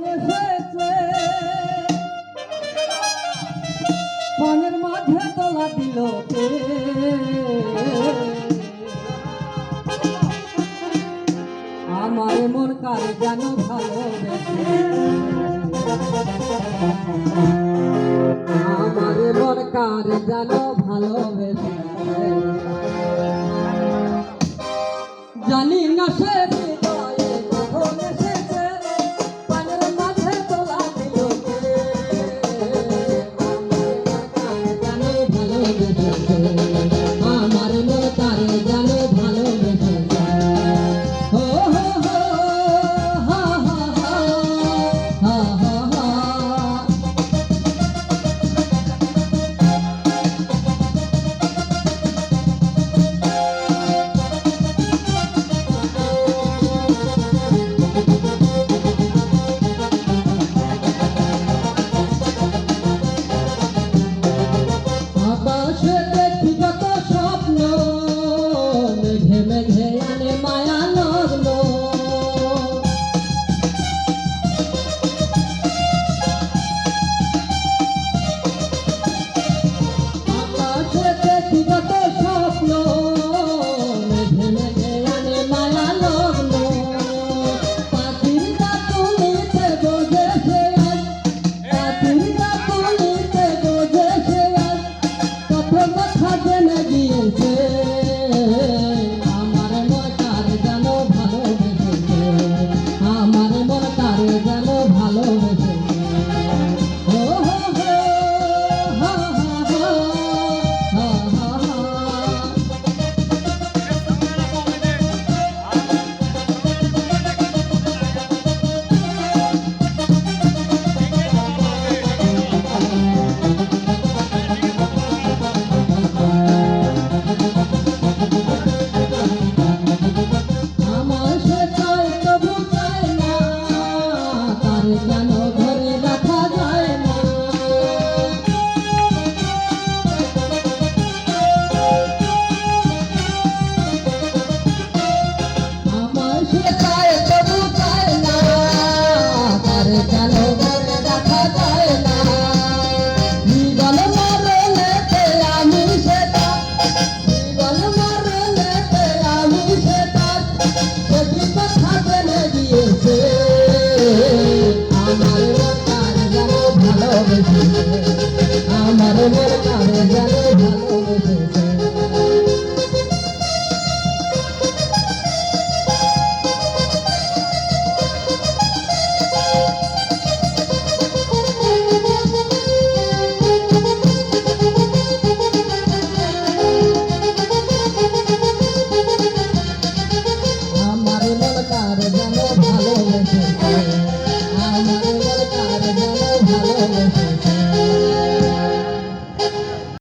এসেছে মনের মাঝে তোলা দিল আমার মন কার যেন ভালোবেসে আমার মন কার যেন ভালোবেসে জানি না সে হৃদয়ে কখন এসেছে পানের মাঝে তোলা দিল আমার মন কার যেন ভালোবেসে হো হো হো হা হা হা হা হা আকাশে দেখি কত স্বপ্ন মেঘে মেঘে আনে মায়া লগ্ন আকাশে দেখি কত স্বপ্ন মেঘে মেঘে আনে মায়া লগ্ন পাখির ডাকুলিতে বোঝে সে আজ পাখির ডাকুলিতে বোঝে সে আজ কত কথা জেনে গিয়েছে আমার মন কার যেন ভালোবেসেছে আমার মন কার যেন ভালোবেসেছে ও হো হো হা হা হা হা হা আমার সে চাই তবু চাই না তার যেন